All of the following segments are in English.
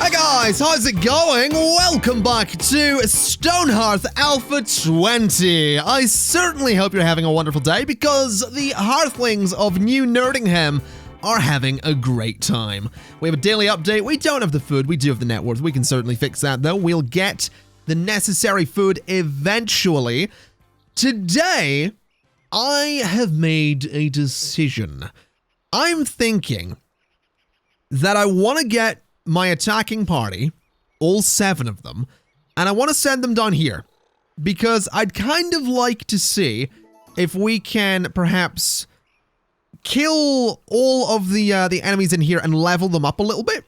Hey guys, how's it going? Welcome back to Stonehearth Alpha 20. I certainly hope you're having a wonderful day because the Hearthlings of New Nerdingham are having a great time. We have a daily update. We don't have the food. We do have the net worth. We can certainly fix that though. We'll get the necessary food eventually. Today, I have made a decision. I'm thinking that I want to get my attacking party, all 7 of them, and I want to send them down here because I'd kind of like to see if we can perhaps kill all of the enemies in here and level them up a little bit.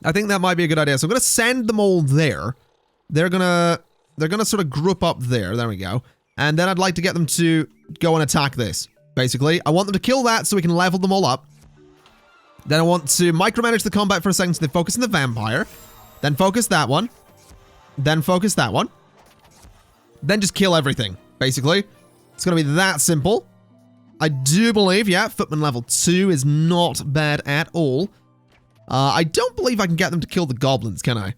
I think that might be a good idea. So I'm going to send them all there. They're gonna sort of group up there. There we go. And then I'd like to get them to go and attack this. Basically, I want them to kill that so we can level them all up. Then I want to micromanage the combat for a second so they focus on the vampire. Then focus that one. Then focus that one. Then just kill everything, basically. It's going to be that simple. I do believe, yeah, footman level 2 is not bad at all. I don't believe I can get them to kill the goblins, can I?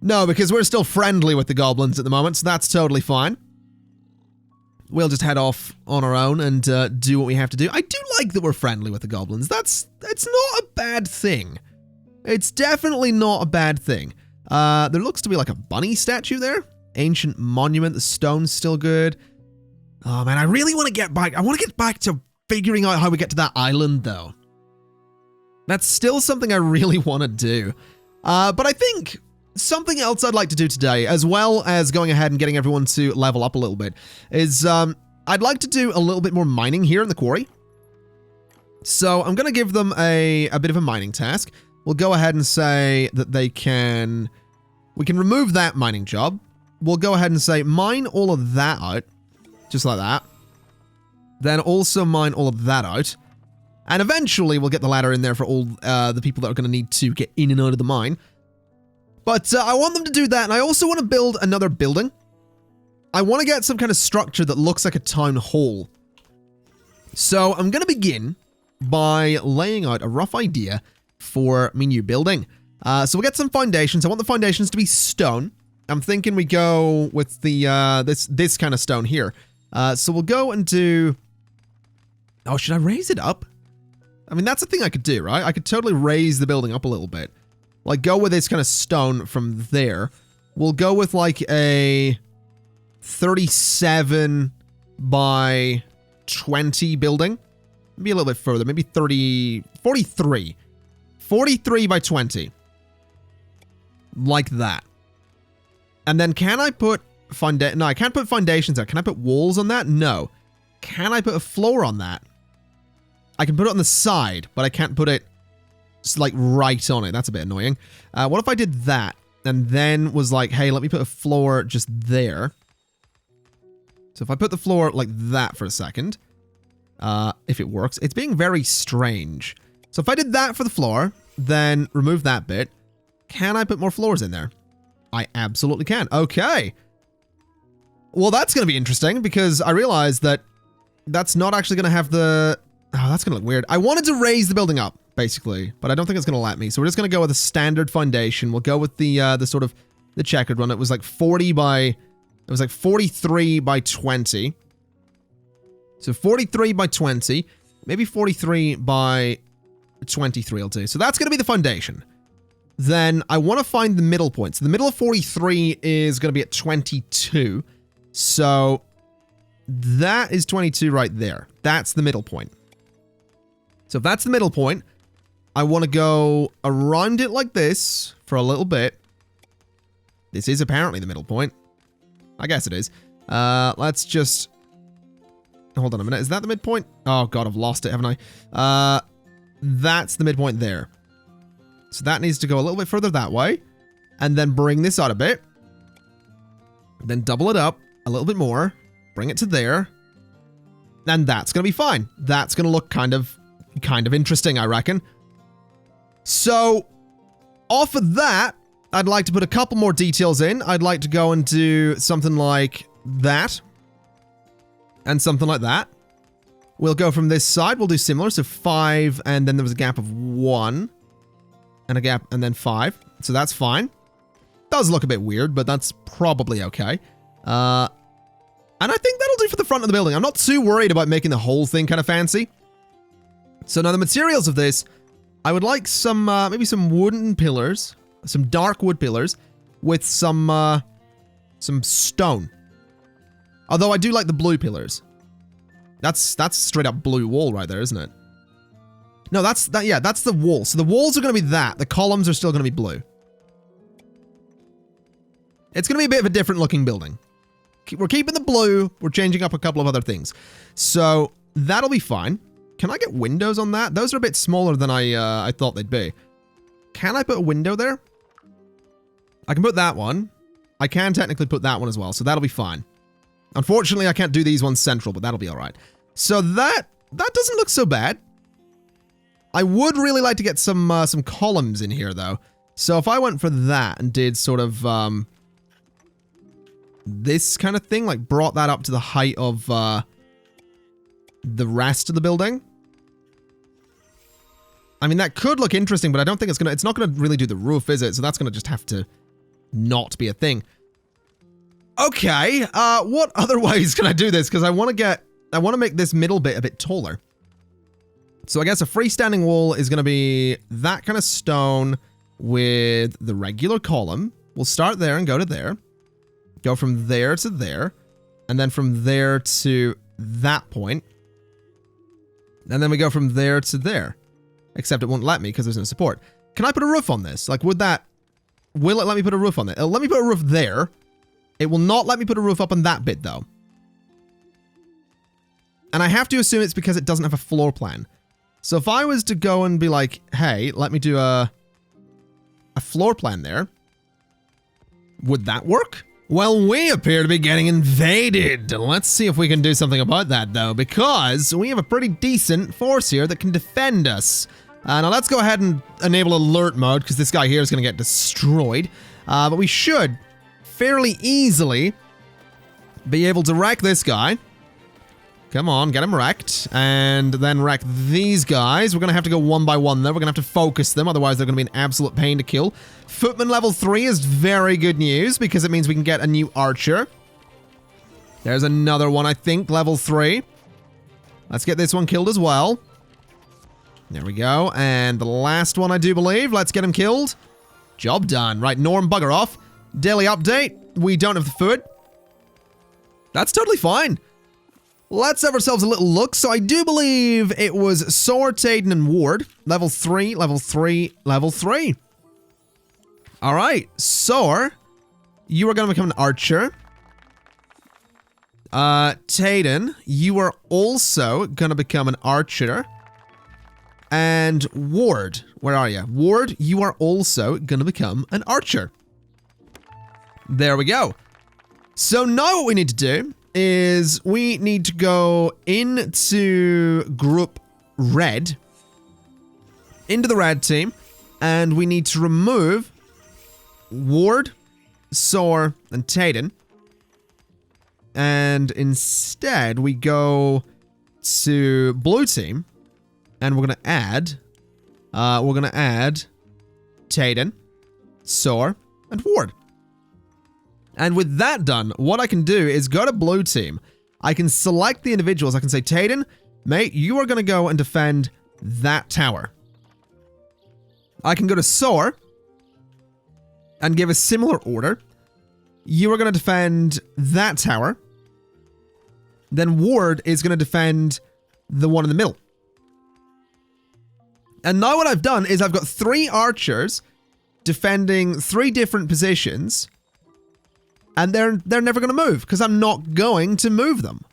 No, because we're still friendly with the goblins at the moment, so that's totally fine. We'll just head off on our own and do what we have to do. I do like that we're friendly with the goblins. It's not a bad thing. It's definitely not a bad thing. There looks to be like a bunny statue there. Ancient monument. The stone's still good. Oh man, I really want to get back. I want to get back to figuring out how we get to that island though. That's still something I really want to do. But I think something else I'd like to do today, as well as going ahead and getting everyone to level up a little bit, is I'd like to do a little bit more mining here in the quarry. So I'm going to give them a bit of a mining task. We'll go ahead and say that we can remove that mining job. We'll go ahead and say mine all of that out, just like that. Then also mine all of that out. And eventually we'll get the ladder in there for all the people that are going to need to get in and out of the mine. But I want them to do that, and I also want to build another building. I want to get some kind of structure that looks like a town hall. So I'm going to begin by laying out a rough idea for my new building. So we'll get some foundations. I want the foundations to be stone. I'm thinking we go with the this kind of stone here. So we'll go and do... Oh, should I raise it up? I mean, that's a thing I could do, right? I could totally raise the building up a little bit. Like, go with this kind of stone from there. We'll go with, like, a 37 by 20 building. Maybe a little bit further. Maybe 43. 43 by 20. Like that. And then can I put... No, I can't put foundations there. Can I put walls on that? No. Can I put a floor on that? I can put it on the side, but I can't put it... just like right on it. That's a bit annoying. What if I did that and then was like, hey, let me put a floor just there. So if I put the floor like that for a second, if it works, it's being very strange. So if I did that for the floor, then remove that bit, can I put more floors in there? I absolutely can. Okay. Well, that's going to be interesting because I realized that that's not actually going to have the... Oh, that's going to look weird. I wanted to raise the building up, basically, but I don't think it's going to let me. So we're just going to go with a standard foundation. We'll go with the sort of the checkered one. It was like 43 by 20. So 43 by 20, maybe 43 by 23 will do. So that's going to be the foundation. Then I want to find the middle point. So the middle of 43 is going to be at 22. So that is 22 right there. That's the middle point. So if that's the middle point, I want to go around it like this for a little bit. This is apparently the middle point. I guess it is. Let's just... Hold on a minute. Is that the midpoint? Oh, God, I've lost it, haven't I? That's the midpoint there. So that needs to go a little bit further that way. And then bring this out a bit. Then double it up a little bit more. Bring it to there. And that's going to be fine. That's going to look kind of interesting, I reckon. So, off of that, I'd like to put a couple more details in. I'd like to go and do something like that. And something like that. We'll go from this side. We'll do similar. So 5, and then there was a gap of 1. and a gap, and then 5. So that's fine. Does look a bit weird, but that's probably okay. And I think that'll do for the front of the building. I'm not too worried about making the whole thing kind of fancy. So now the materials of this, I would like some, maybe some wooden pillars, some dark wood pillars with some stone. Although I do like the blue pillars. That's straight up blue wall right there, isn't it? No, that's the wall. So the walls are going to be that. The columns are still going to be blue. It's going to be a bit of a different looking building. We're keeping the blue. We're changing up a couple of other things. So that'll be fine. Can I get windows on that? Those are a bit smaller than I thought they'd be. Can I put a window there? I can put that one. I can technically put that one as well, so that'll be fine. Unfortunately, I can't do these ones central, but that'll be all right. So that doesn't look so bad. I would really like to get some columns in here, though. So if I went for that and did sort of this kind of thing, like brought that up to the height of the rest of the building. I mean, that could look interesting, but I don't think it's not gonna really do the roof, is it? So that's gonna just have to not be a thing. Okay, what other ways can I do this? Because I want to make this middle bit a bit taller. So I guess a freestanding wall is gonna be that kind of stone with the regular column. We'll start there and go to there. Go from there to there. And then from there to that point. And then we go from there to there. Except it won't let me because there's no support. Can I put a roof on this? Like, will it let me put a roof on it? It'll let me put a roof there. It will not let me put a roof up on that bit, though. And I have to assume it's because it doesn't have a floor plan. So if I was to go and be like, hey, let me do a floor plan there. Would that work? Well, we appear to be getting invaded. Let's see if we can do something about that, though, because we have a pretty decent force here that can defend us. Now, let's go ahead and enable alert mode, because this guy here is going to get destroyed. But we should fairly easily be able to wreck this guy. Come on, get him wrecked. And then wreck these guys. We're going to have to go one by one, though. We're going to have to focus them, otherwise they're going to be an absolute pain to kill. Footman level 3 is very good news, because it means we can get a new archer. There's another one, I think, level 3. Let's get this one killed as well. There we go. And the last one, I do believe. Let's get him killed. Job done. Right, Norm, bugger off. Daily update. We don't have the food. That's totally fine. Let's have ourselves a little look. So I do believe it was Soar, Taden, and Ward. Level 3, level 3, level 3. All right. Soar, you are going to become an archer. Taden, you are also going to become an archer. And Ward, where are you? Ward, you are also going to become an archer. There we go. So now what we need to do is we need to go into group red, into the red team, and we need to remove Ward, Soar, and Taden. And instead we go to blue team, and we're gonna add Taden, Soar, and Ward. And with that done, what I can do is go to blue team. I can select the individuals. I can say, Taden, mate, you are going to go and defend that tower. I can go to Soar and give a similar order. You are going to defend that tower. Then Ward is going to defend the one in the middle. And now what I've done is I've got 3 archers defending 3 different positions. And they're never going to move, because I'm not going to move them.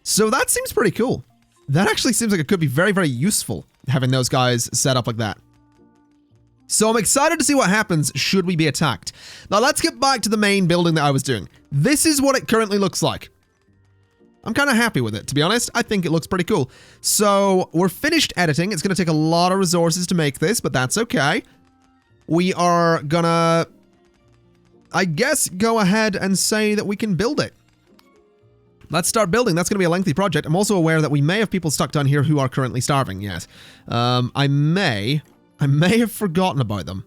So that seems pretty cool. That actually seems like it could be very, very useful, having those guys set up like that. So I'm excited to see what happens should we be attacked. Now let's get back to the main building that I was doing. This is what it currently looks like. I'm kind of happy with it, to be honest. I think it looks pretty cool. So we're finished editing. It's going to take a lot of resources to make this, but that's okay. We are gonna, I guess, go ahead and say that we can build it. Let's start building. That's going to be a lengthy project. I'm also aware that we may have people stuck down here who are currently starving, yes. I may I may have forgotten about them.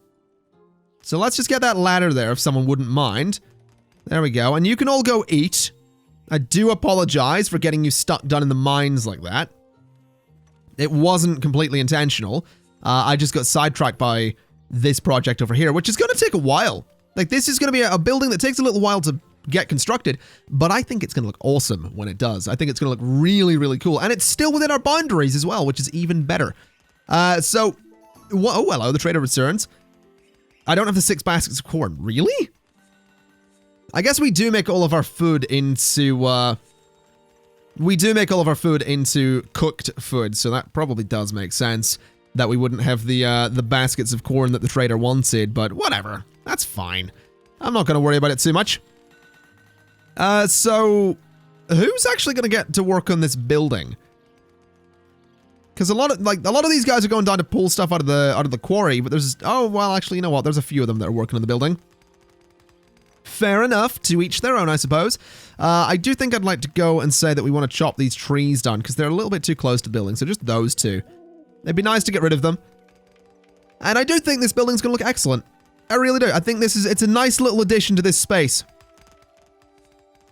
So let's just get that ladder there if someone wouldn't mind. There we go. And you can all go eat. I do apologize for getting you stuck down in the mines like that. It wasn't completely intentional. I just got sidetracked by this project over here, which is going to take a while. Like, this is going to be a building that takes a little while to get constructed, but I think it's going to look awesome when it does. I think it's going to look really, really cool. And it's still within our boundaries as well, which is even better. Oh, hello, the trader returns. I don't have the 6 baskets of corn. Really? I guess we do make all of our food into, cooked food, so that probably does make sense that we wouldn't have the baskets of corn that the trader wanted, but whatever. That's fine. I'm not going to worry about it too much. So who's actually going to get to work on this building? Because a lot of these guys are going down to pull stuff out of the quarry, but actually, you know what? There's a few of them that are working on the building. Fair enough, to each their own, I suppose. I do think I'd like to go and say that we want to chop these trees down, because they're a little bit too close to the building, so just those two. It'd be nice to get rid of them. And I do think this building's going to look excellent. I really do. I think it's a nice little addition to this space.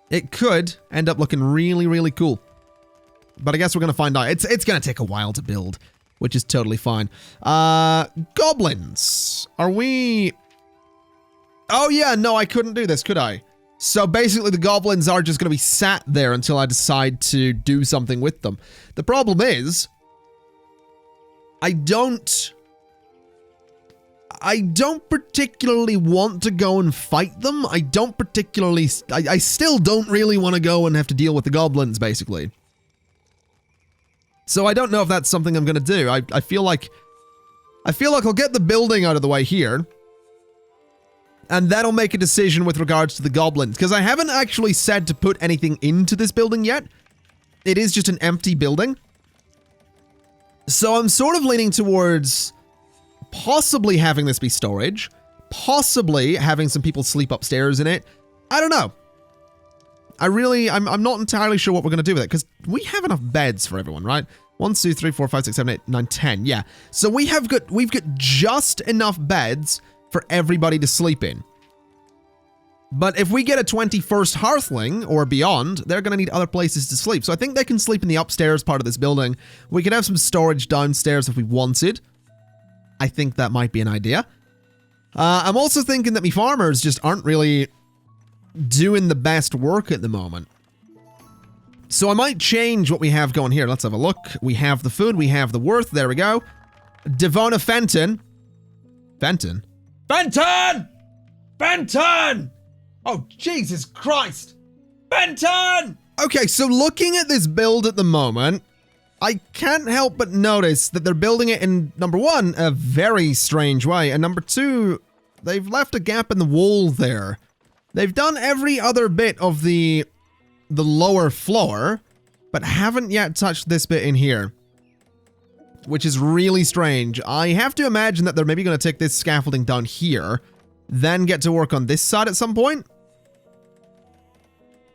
It could end up looking really, really cool. But I guess we're going to find out. It's going to take a while to build, which is totally fine. Goblins. Are we... Oh yeah, no, I couldn't do this, could I? So basically the goblins are just going to be sat there until I decide to do something with them. The problem is, I don't particularly want to go and fight them. I still don't really want to go and have to deal with the goblins, basically. So I don't know if that's something I'm going to do. I feel like I'll get the building out of the way here. And then I'll make a decision with regards to the goblins. Because I haven't actually said to put anything into this building yet. It is just an empty building. So I'm sort of leaning towards possibly having this be storage. Possibly having some people sleep upstairs in it. I don't know. I'm not entirely sure what we're going to do with it. Because we have enough beds for everyone, right? 1, 2, 3, 4, 5, 6, 7, 8, 9, 10. Yeah. So we've got just enough beds for everybody to sleep in. But if we get a 21st Hearthling or beyond, they're going to need other places to sleep. So I think they can sleep in the upstairs part of this building. We could have some storage downstairs if we wanted. I think that might be an idea. I'm also thinking that my farmers just aren't really doing the best work at the moment. So I might change what we have going here. Let's have a look. We have the food. We have the worth. There we go. Devona Fenton. Fenton? Fenton! Fenton! Oh, Jesus Christ! Fenton! Okay, so looking at this build at the moment, I can't help but notice that they're building it in, number one, a very strange way, and number two, they've left a gap in the wall there. They've done every other bit of the lower floor, but haven't yet touched this bit in here, which is really strange. I have to imagine that they're maybe going to take this scaffolding down here, then get to work on this side at some point.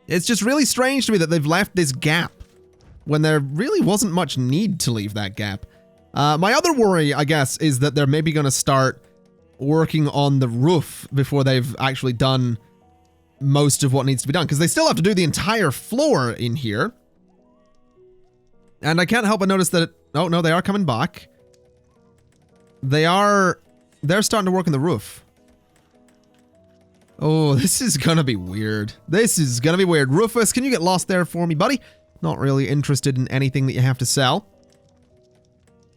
It's just really strange to me that they've left this gap when there really wasn't much need to leave that gap. My other worry, I guess, is that they're maybe going to start working on the roof before they've actually done most of what needs to be done, because they still have to do the entire floor in here. And I can't help but notice that oh, no, they are coming back. They're starting to work on the roof. Oh, this is gonna be weird. This is gonna be weird. Rufus, can you get lost there for me, buddy? Not really interested in anything that you have to sell.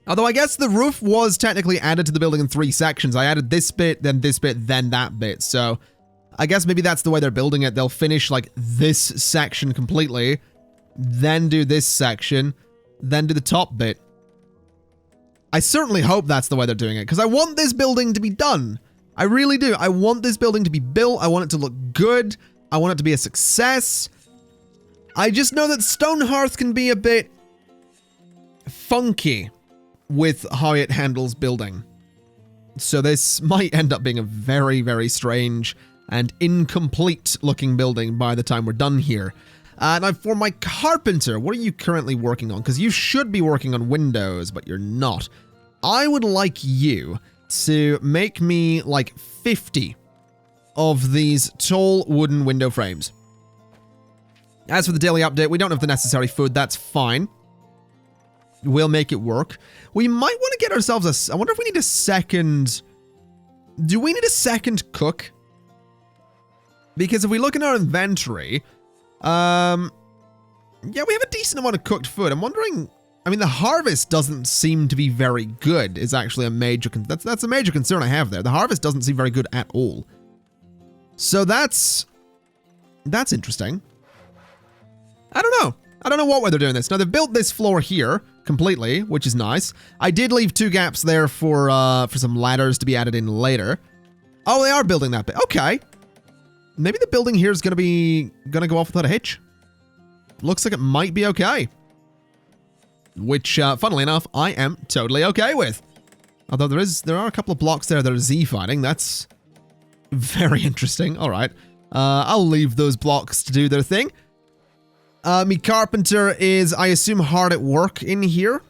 Although I guess the roof was technically added to the building in 3 sections. I added this bit, then that bit. So I guess maybe that's the way they're building it. They'll finish like this section completely, then do this section, then do the top bit. I certainly hope that's the way they're doing it, because I want this building to be done. I really do. I want this building to be built. I want it to look good. I want it to be a success. I just know that Stonehearth can be a bit funky with how it handles building. So this might end up being a very, very strange and incomplete looking building by the time we're done here. Now for my carpenter, what are you currently working on? Because you should be working on windows, but you're not. I would like you to make me like 50 of these tall wooden window frames. As for the daily update, we don't have the necessary food. That's fine. We'll make it work. We might want to get ourselves a... I wonder if we need a second... Do we need a second cook? Because if we look in our inventory... yeah, we have a decent amount of cooked food. I'm wondering... I mean, the harvest doesn't seem to be very good, is actually a major... That's a major concern I have there. The harvest doesn't seem very good at all. So that's interesting. I don't know. I don't know what way they're doing this. Now, they've built this floor here completely, which is nice. I did leave 2 gaps there for some ladders to be added in later. Oh, they are building that bit. Okay. Maybe the building here is gonna go off without a hitch. Looks like it might be okay. Which, funnily enough, I am totally okay with. Although there are a couple of blocks there that are Z fighting. That's very interesting. All right. I'll leave those blocks to do their thing. Me carpenter is, I assume, hard at work in here.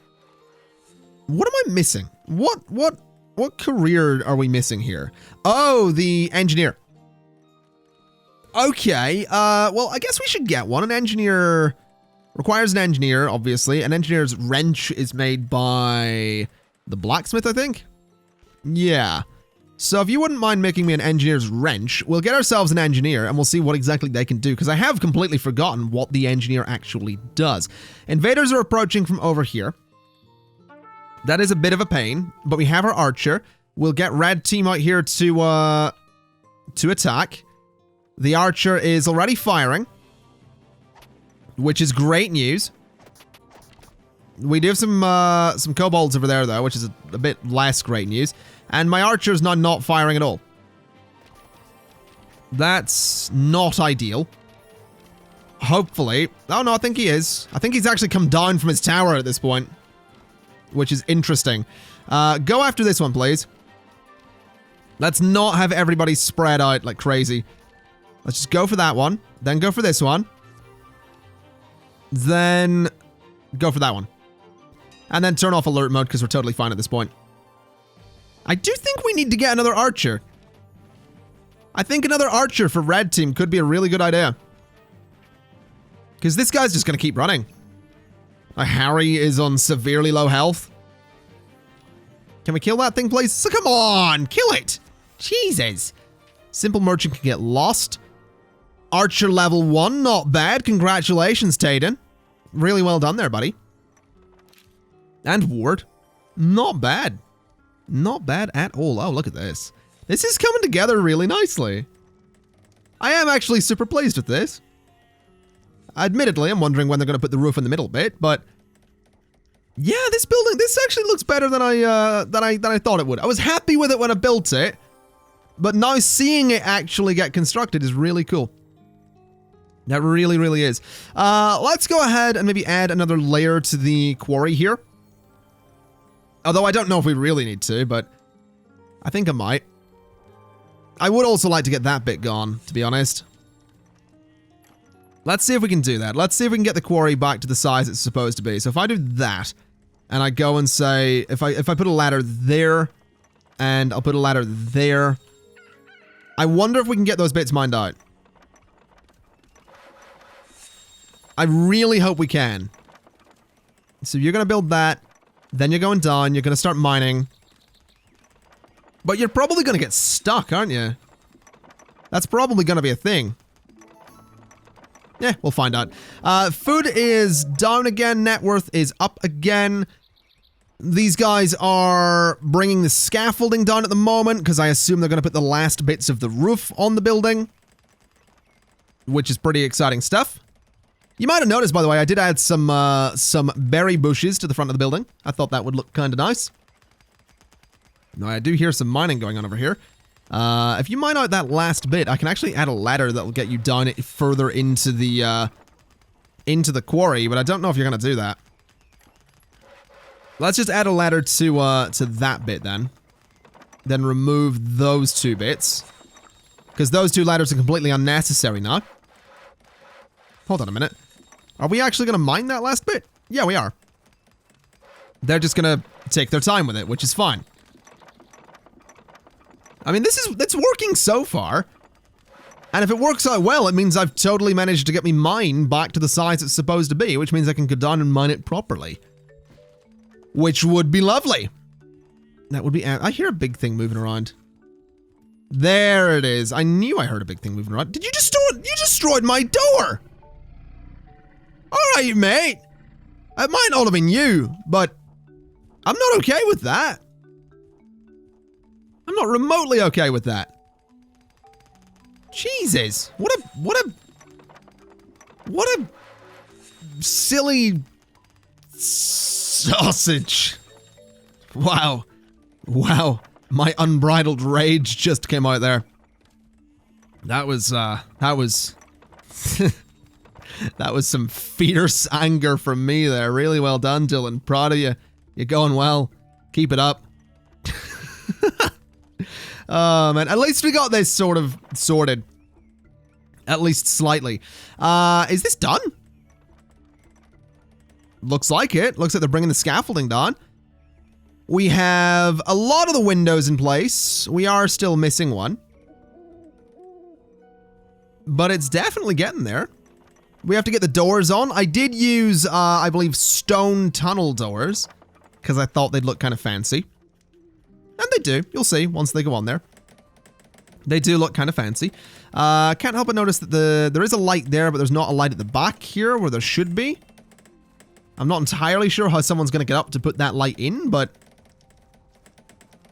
What am I missing? What career are we missing here? Oh, the engineer. Okay, well, I guess we should get one. An engineer requires an engineer, obviously. An engineer's wrench is made by the blacksmith, I think? Yeah. So if you wouldn't mind making me an engineer's wrench, we'll get ourselves an engineer and we'll see what exactly they can do, because I have completely forgotten what the engineer actually does. Invaders are approaching from over here. That is a bit of a pain, but we have our archer. We'll get red team out here to attack. The archer is already firing, which is great news. We do have some kobolds over there, though, which is a bit less great news. And my archer's now not firing at all. That's not ideal. Hopefully. Oh, no, I think he is. I think he's actually come down from his tower at this point, which is interesting. Go after this one, please. Let's not have everybody spread out like crazy. Let's just go for that one. Then go for this one. Then go for that one. And then turn off alert mode because we're totally fine at this point. I do think we need to get another archer. I think another archer for red team could be a really good idea. Because this guy's just going to keep running. Harry is on severely low health. Can we kill that thing, please? So come on, kill it. Jesus. Simple merchant can get lost. Archer level 1, not bad. Congratulations, Tayden. Really well done there, buddy. And Ward. Not bad. Not bad at all. Oh, look at this. This is coming together really nicely. I am actually super pleased with this. Admittedly, I'm wondering when they're going to put the roof in the middle bit, but yeah, this building, this actually looks better than I thought it would. I was happy with it when I built it, but now seeing it actually get constructed is really cool. That really, really is. Let's go ahead and maybe add another layer to the quarry here. Although I don't know if we really need to, but I think I might. I would also like to get that bit gone, to be honest. Let's see if we can do that. Let's see if we can get the quarry back to the size it's supposed to be. So if I do that, and I go and say, if I put a ladder there, and I'll put a ladder there, I wonder if we can get those bits mined out. I really hope we can. So you're going to build that. Then you're going down, you're going to start mining. But you're probably going to get stuck, aren't you? That's probably going to be a thing. Yeah, we'll find out. Food is down again, net worth is up again. These guys are bringing the scaffolding down at the moment, because I assume they're going to put the last bits of the roof on the building. Which is pretty exciting stuff. You might have noticed, by the way, I did add some berry bushes to the front of the building. I thought that would look kind of nice. Now, I do hear some mining going on over here. If you mine out that last bit, I can actually add a ladder that will get you down further into the quarry, but I don't know if you're going to do that. Let's just add a ladder to that bit then. Then remove those 2 bits. Because those 2 ladders are completely unnecessary now. Hold on a minute. Are we actually going to mine that last bit? Yeah, we are. They're just going to take their time with it, which is fine. I mean, it's working so far. And if it works out well, it means I've totally managed to get me mine back to the size it's supposed to be, which means I can go down and mine it properly. Which would be lovely. That would be... I hear a big thing moving around. There it is. I knew I heard a big thing moving around. Did you destroyed my door? Alright, mate. It might not have been you, but I'm not okay with that. I'm not remotely okay with that. Jesus. What a silly sausage. Wow. Wow. My unbridled rage just came out there. That was that was some fierce anger from me there. Really well done, Dylan. Proud of you. You're going well. Keep it up. Oh, man. At least we got this sort of sorted. At least slightly. Is this done? Looks like it. Looks like they're bringing the scaffolding down. We have a lot of the windows in place. We are still missing one. But it's definitely getting there. We have to get the doors on. I did use, I believe, stone tunnel doors. Because I thought they'd look kind of fancy. And they do. You'll see once they go on there. They do look kind of fancy. Can't help but notice that there is a light there, but there's not a light at the back here where there should be. I'm not entirely sure how someone's going to get up to put that light in, but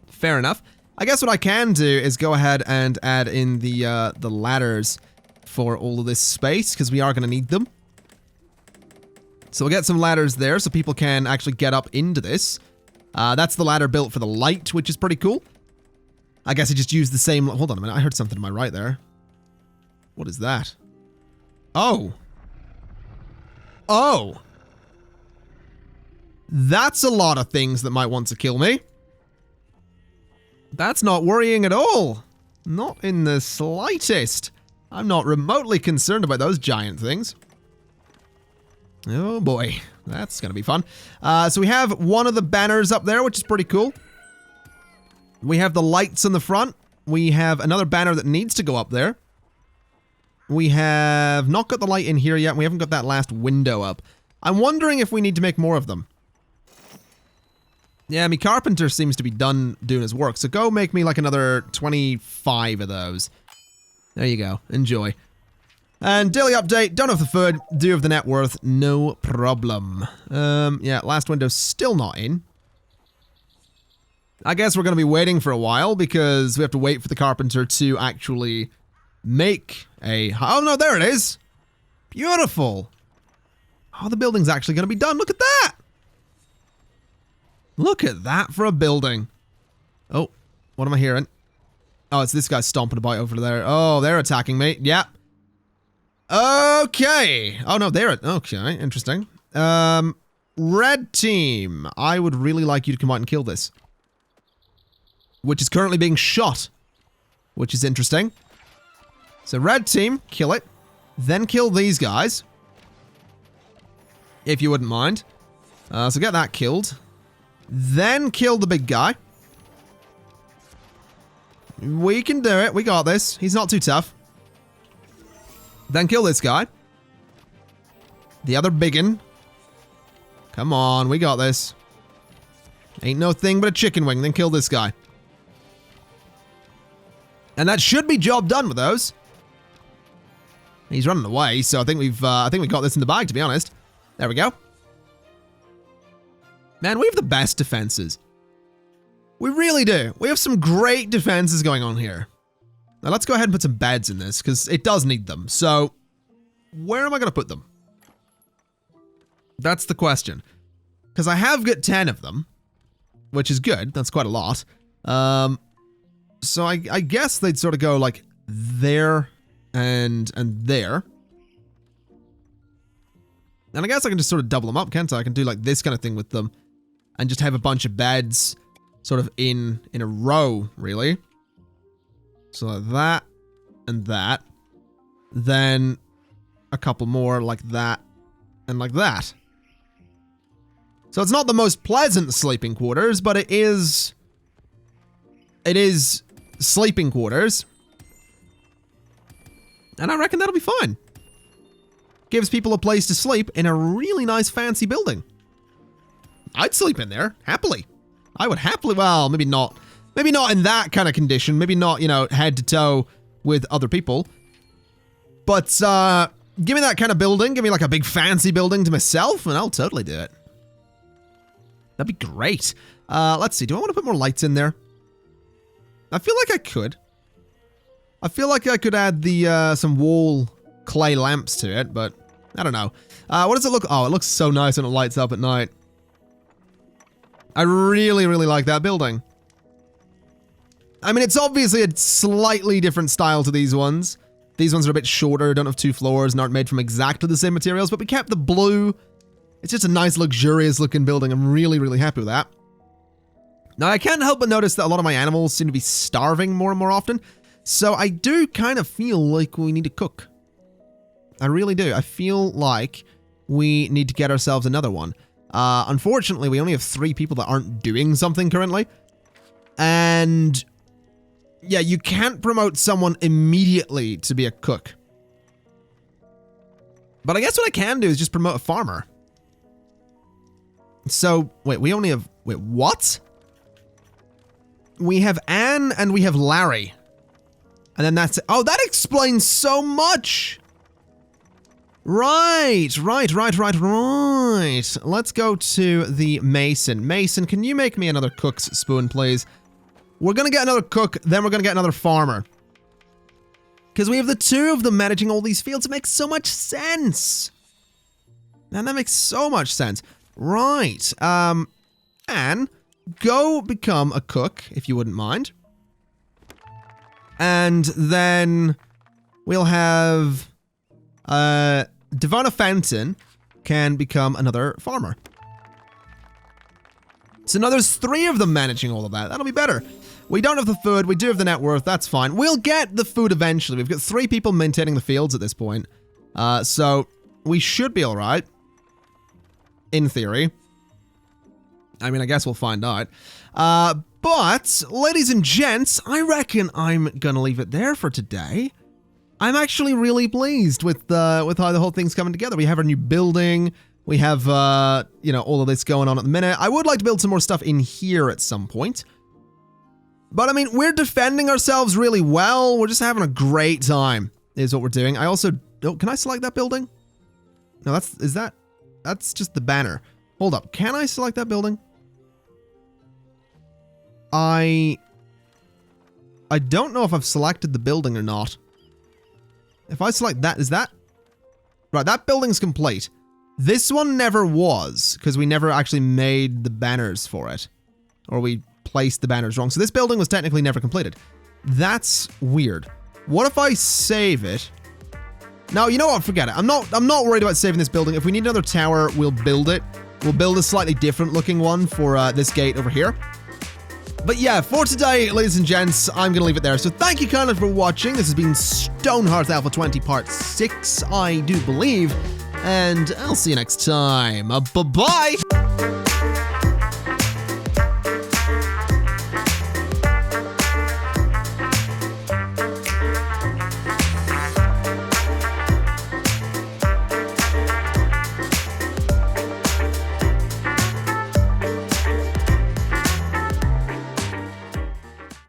fair enough. I guess what I can do is go ahead and add in the ladders for all of this space, because we are going to need them. So we'll get some ladders there so people can actually get up into this. That's the ladder built for the light, which is pretty cool. I guess I just used the same... Hold on a minute, I heard something to my right there. What is that? Oh. Oh. That's a lot of things that might want to kill me. That's not worrying at all. Not in the slightest. I'm not remotely concerned about those giant things. Oh boy, that's gonna be fun. So we have one of the banners up there, which is pretty cool. We have the lights on the front. We have another banner that needs to go up there. We have not got the light in here yet. And we haven't got that last window up. I'm wondering if we need to make more of them. Yeah, carpenter seems to be done doing his work. So go make me like another 25 of those. There you go. Enjoy. And daily update, don't have the food, do have the net worth, no problem. Yeah, last window's still not in. I guess we're going to be waiting for a while because we have to wait for the carpenter to actually make a... Oh no, there it is! Beautiful! Oh, the building's actually going to be done, look at that! Look at that for a building. Oh, what am I hearing? Oh, it's this guy stomping about over there. Oh, they're attacking me, yep. Okay. Oh no, they're okay. Interesting. Red team. I would really like you to come out and kill this. Which is currently being shot. Which is interesting. So red team, kill it. Then kill these guys. If you wouldn't mind. So get that killed. Then kill the big guy. We can do it. We got this. He's not too tough. Then kill this guy. The other biggin. Come on, we got this. Ain't no thing but a chicken wing. Then kill this guy. And that should be job done with those. He's running away, so I think we got this in the bag, to be honest. There we go. Man, we have the best defenses. We really do. We have some great defenses going on here. Now let's go ahead and put some beds in this, because it does need them. So, where am I going to put them? That's the question. Because I have got 10 of them, which is good. That's quite a lot. So I guess they'd sort of go like there and there. And I guess I can just sort of double them up, can't I? I can do like this kind of thing with them and just have a bunch of beds sort of in a row, really. So like that and that. Then a couple more like that and like that. So it's not the most pleasant sleeping quarters, but it is sleeping quarters. And I reckon that'll be fine. Gives people a place to sleep in a really nice fancy building. I'd sleep in there, happily. I would happily, well, maybe not in that kind of condition. Maybe not, you know, head to toe with other people. But give me that kind of building. Give me like a big fancy building to myself and I'll totally do it. That'd be great. Let's see. Do I want to put more lights in there? I feel like I could. I feel like I could add the some wall clay lamps to it, but I don't know. What does it look? Oh, it looks so nice when it lights up at night. I really, really like that building. I mean, it's obviously a slightly different style to these ones. These ones are a bit shorter, don't have 2 floors, and aren't made from exactly the same materials, but we kept the blue. It's just a nice, luxurious looking building. I'm really, really happy with that. Now, I can't help but notice that a lot of my animals seem to be starving more and more often, so I do kind of feel like we need to cook. I really do. I feel like we need to get ourselves another one. Unfortunately, we only have 3 people that aren't doing something currently. And yeah, you can't promote someone immediately to be a cook. But I guess what I can do is just promote a farmer. So, wait, we only have, wait, what? We have Anne and we have Larry. And then that's it. Oh, that explains so much. Right. Let's go to the Mason. Mason, can you make me another cook's spoon, please? We're gonna get another cook, then we're gonna get another farmer. Because we have the 2 of them managing all these fields. It makes so much sense. Man, that makes so much sense. Right. Anne, go become a cook, if you wouldn't mind. And then we'll have Devonna Fenton can become another farmer. So now there's 3 of them managing all of that. That'll be better. We don't have the food. We do have the net worth. That's fine. We'll get the food eventually. We've got 3 people maintaining the fields at this point. So we should be all right. In theory. I mean, I guess we'll find out. But, ladies and gents, I reckon I'm gonna leave it there for today. I'm actually really pleased with how the whole thing's coming together. We have our new building. We have, you know, all of this going on at the minute. I would like to build some more stuff in here at some point. But, I mean, we're defending ourselves really well. We're just having a great time, is what we're doing. I also... Oh, can I select that building? No, that's just the banner. Hold up. Can I select that building? I don't know if I've selected the building or not. If I select that, is that... Right, that building's complete. This one never was, because we never actually made the banners for it. Or we placed the banners wrong. So this building was technically never completed. That's weird. What if I save it? No, you know what? Forget it. I'm not worried about saving this building. If we need another tower, we'll build it. We'll build a slightly different looking one for this gate over here. But yeah, for today, ladies and gents, I'm going to leave it there. So thank you kindly for watching. This has been Stonehearth Alpha 20 Part 6, I do believe. And I'll see you next time. Bye-bye!